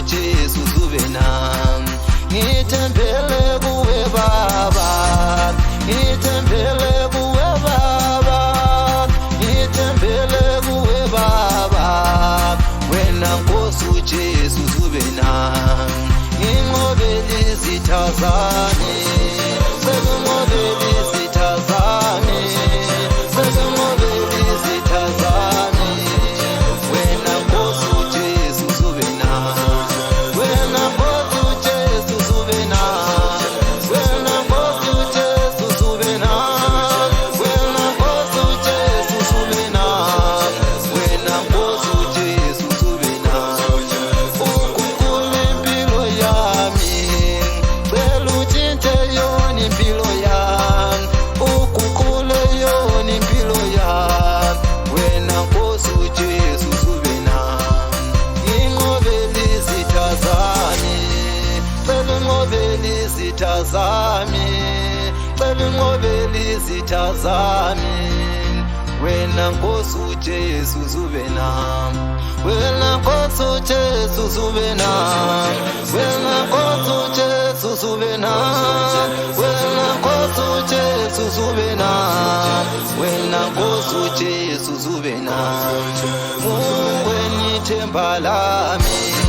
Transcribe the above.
Jesu zube nami. Ngithembele kuwe Baba, ngithembele kuwe Baba, ngithembele kuwe Baba. Wena Nkosi uJesu zube nami. Nginqobele izitha zami, sekunqobele izitha zami, sekunqobele izitha zami. Wena Nkosi uJesu zube nami. Wena Nkosi uJesu zube nami. Wena Nkosi uJesu zube nami. Wena Nkosi uJesu zube nami. Wena Nkosi uJesu zube nami. Uguqule impilo yami, cela utshintshe yona impilo yami. Uguqule yona impilo yami. Wena Nkosi uJesu zube nami. Nginqobele izitha zami, cela unqobele izitha zami, cela unqobele izitha zami. Wena Nkosi uJesu zube nami. Wena Nkosi uJesu zube nami. Wena Nkosi uJesu zube nami. Wena Nkosi uJesu zube nami. Wena Nkosi uJesu zube nami. Nguwe nithemba lami.